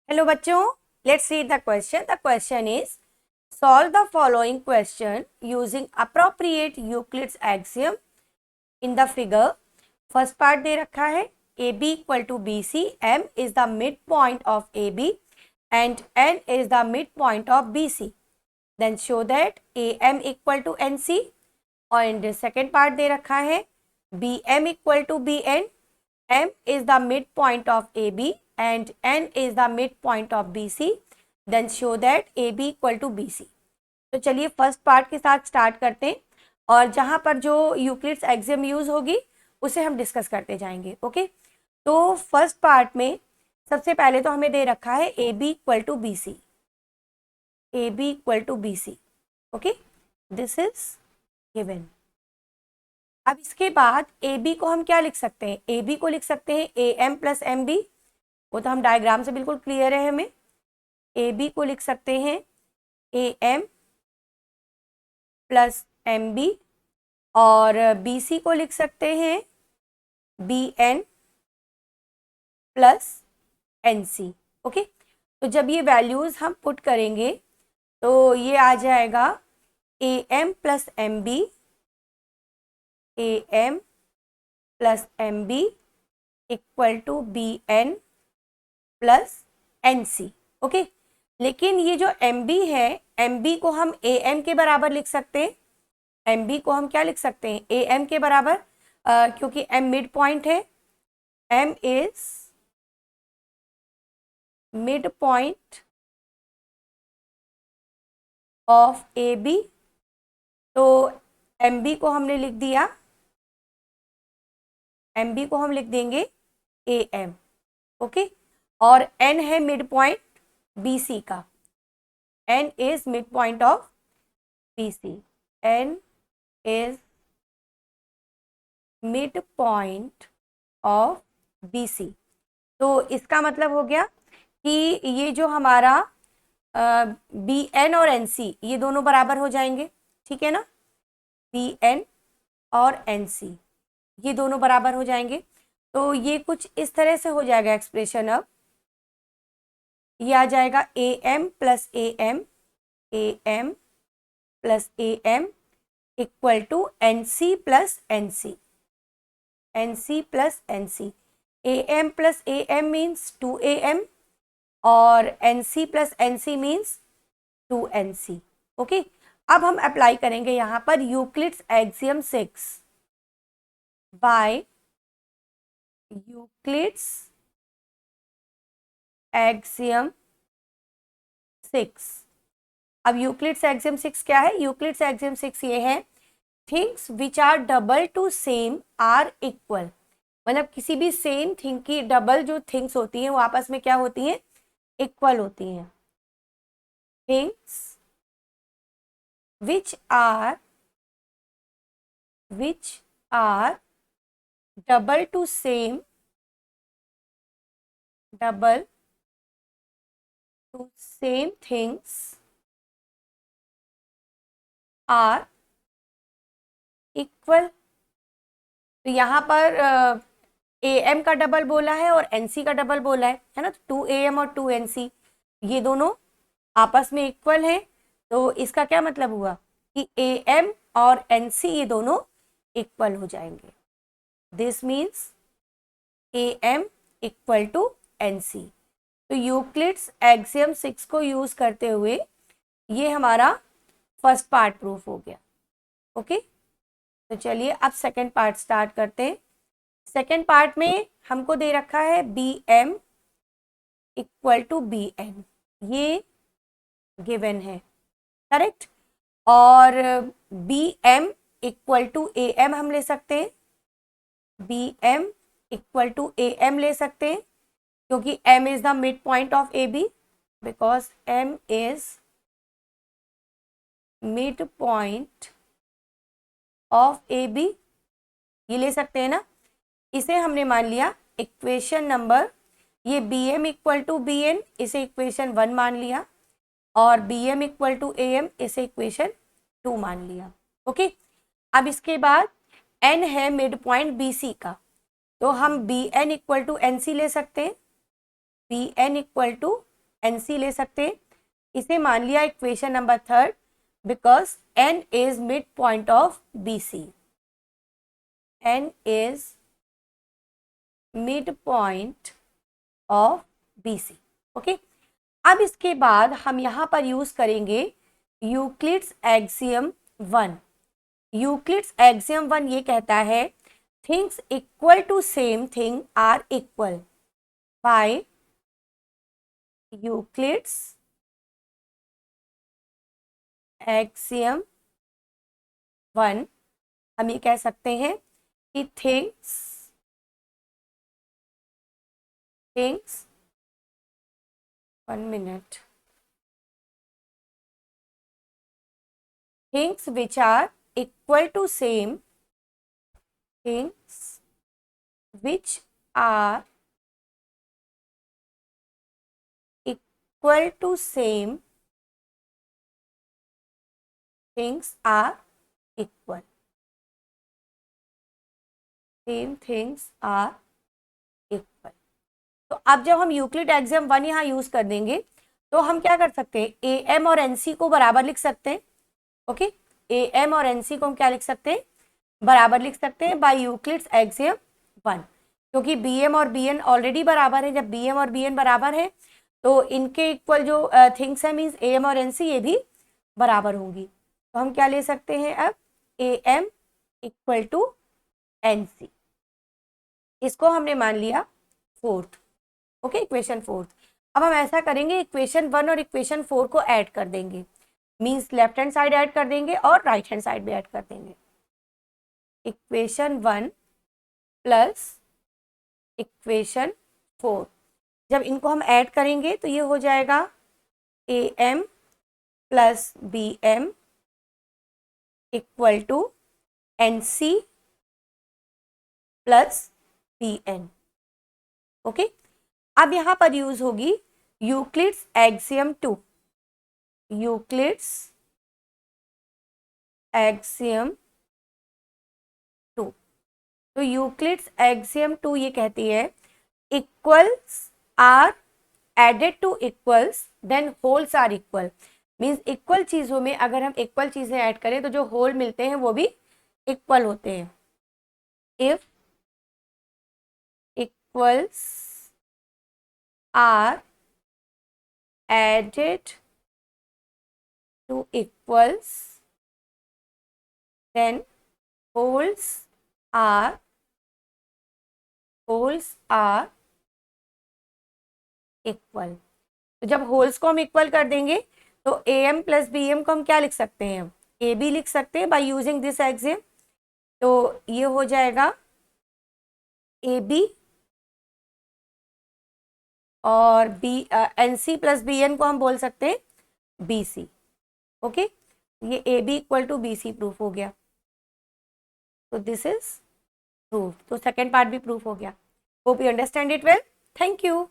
Hello बच्चों, let's read the question. The question is solve the following question using appropriate Euclid's axiom in the figure. First part दे रखा है AB equal to BC, M is the midpoint of AB and N is the midpoint of BC. Then show that AM equal to NC. और second part दे रखा है BM equal to BN, M is the midpoint of AB and N is the midpoint of BC. Then show that AB equal to BC. तो चलिए first part के साथ start करते हैं और जहाँ पर जो यूक्लिड्स एक्सियम यूज होगी उसे हम डिस्कस करते जाएंगे। ओके, तो फर्स्ट पार्ट में सबसे पहले तो हमें दे रखा है AB equal to BC, AB equal to BC। Okay, this is given. अब इसके बाद AB को हम क्या लिख सकते हैं? AB को लिख सकते हैं AM प्लस MB, वो तो हम डायग्राम से बिल्कुल क्लियर है हमें। AB को लिख सकते हैं AM प्लस MB और BC को लिख सकते हैं BN प्लस NC। ओके, तो जब ये वैल्यूज हम पुट करेंगे तो ये आ जाएगा AM plus MB, AM plus MB equal to BN plus NC। Okay, लेकिन ये जो MB है, MB को हम AM के बराबर लिख सकते हैं। MB को हम क्या लिख सकते हैं? AM के बराबर, क्योंकि M मिड पॉइंट है। M is mid point of AB, तो MB को हमने लिख दिया, MB को हम लिख देंगे AM। ओके, और N है मिड पॉइंट BC का, N is mid point of BC, N is mid point of BC। तो इसका मतलब हो गया कि ये जो हमारा BN और NC ये दोनों बराबर हो जाएंगे, ठीक है ना? BN और NC ये दोनों बराबर हो जाएंगे। तो ये कुछ इस तरह से हो जाएगा एक्सप्रेशन। अब ये आ जाएगा AM plus AM, AM plus AM equal to NC plus NC, NC plus NC। AM plus AM means 2AM और NC plus NC means 2NC। Okay, अब हम अप्लाई करेंगे यहाँ पर Euclid's axiom 6 by Euclid's axiom 6। अब Euclid's axiom 6 क्या है? Euclid's axiom 6 ये है, things which are double to same are equal. मतलब किसी भी सेम थिंग की डबल जो थिंग्स होती हैं वो आपस में क्या होती हैं? इक्वल होती हैं। Things which are double to same, double to same things are equal. तो यहाँ पर AM का डबल बोला है और NC का डबल बोला है ना? तो 2AM और 2NC ये दोनों आपस में इक्वल हैं। तो इसका क्या मतलब हुआ कि AM और NC ये दोनों इक्वल हो जाएंगे। This means AM equal to NC। तो यूक्लिड्स एक्सियम 6 को यूज करते हुए ये हमारा फर्स्ट पार्ट प्रूफ हो गया। ओके, तो चलिए अब सेकंड पार्ट स्टार्ट करते हैं। सेकंड पार्ट में हमको दे रखा है BM इक्वल टू BN, ये गिवन है, करेक्ट। और BM इक्वल टू AM हम ले सकते हैं, BM इक्वल टू AM ले सकते हैं, क्योंकि M is the mid point of AB, because M is mid point of AB, ये ले सकते हैं ना। इसे हमने मान लिया इक्वेशन नंबर, ये BM इक्वल टू BN इसे इक्वेशन 1 मान लिया और BM इक्वल टू AM इसे इक्वेशन 2 मान लिया। ओके, अब इसके बाद N है मिड पॉइंट BC का, तो हम BN इक्वल टू NC ले सकते हैं, BN इक्वल टू NC ले सकते हैं। इसे मान लिया equation number 3 because N is mid point of BC। N is mid point of BC। Okay, अब इसके बाद हम यहाँ पर यूज करेंगे यूक्लिड्स एक्सियम 1। यूक्लिड्स एक्सियम 1 ये कहता है things equal to same thing are equal by Euclid's axiom 1। हम ये कह सकते हैं कि things 1 minute, things which are equal to same, things which are equal to same things are equal, same things are equal। तो अब जब हम यूक्लिड एक्सियम 1 यहाँ यूज कर देंगे तो हम क्या कर सकते हैं, AM और NC को बराबर लिख सकते हैं। ओके, AM और NC को हम क्या लिख सकते हैं, बराबर लिख सकते हैं बाय यूक्लिड्स एक्सियम 1, क्योंकि BM और BN ऑलरेडी बराबर है। जब BM और BN बराबर है तो इनके इक्वल जो थिंग्स है मीन्स AM और NC ये भी बराबर होंगी। तो हम क्या ले सकते हैं अब, AM इक्वल टू NC। इसको हमने मान लिया 4th। Okay, equation 4th। अब हम ऐसा करेंगे, इक्वेशन 1 और इक्वेशन 4 को ऐड कर देंगे, means left hand side add कर देंगे और राइट हैंड साइड भी ऐड कर देंगे। इक्वेशन 1 प्लस इक्वेशन 4, जब इनको हम ऐड करेंगे तो ये हो जाएगा AM plus BM equal to NC plus BN। Okay, अब यहां पर यूज होगी यूक्लिड्स एक्सियम 2। यूक्लिड्स एक्सियम 2, तो यूक्लिड्स एक्सियम 2 ये कहती है equals are added to equals then wholes are equal. Means equal चीजों में अगर हम इक्वल चीजें ऐड करें तो जो होल मिलते हैं वो भी इक्वल होते हैं। If equals are added to equals then wholes are equal। तो जब होल्स को हम इक्वल कर देंगे तो AM प्लस BM को हम क्या लिख सकते हैं, AB लिख सकते हैं बाय यूजिंग दिस एक्सियम। तो ये हो जाएगा AB और NC प्लस BN को हम बोल सकते हैं BC। ओके, ये AB equal to BC proof हो गया। तो दिस इज प्रूफ, तो सेकेंड पार्ट भी प्रूफ हो गया। Hope you understand it well. Thank you.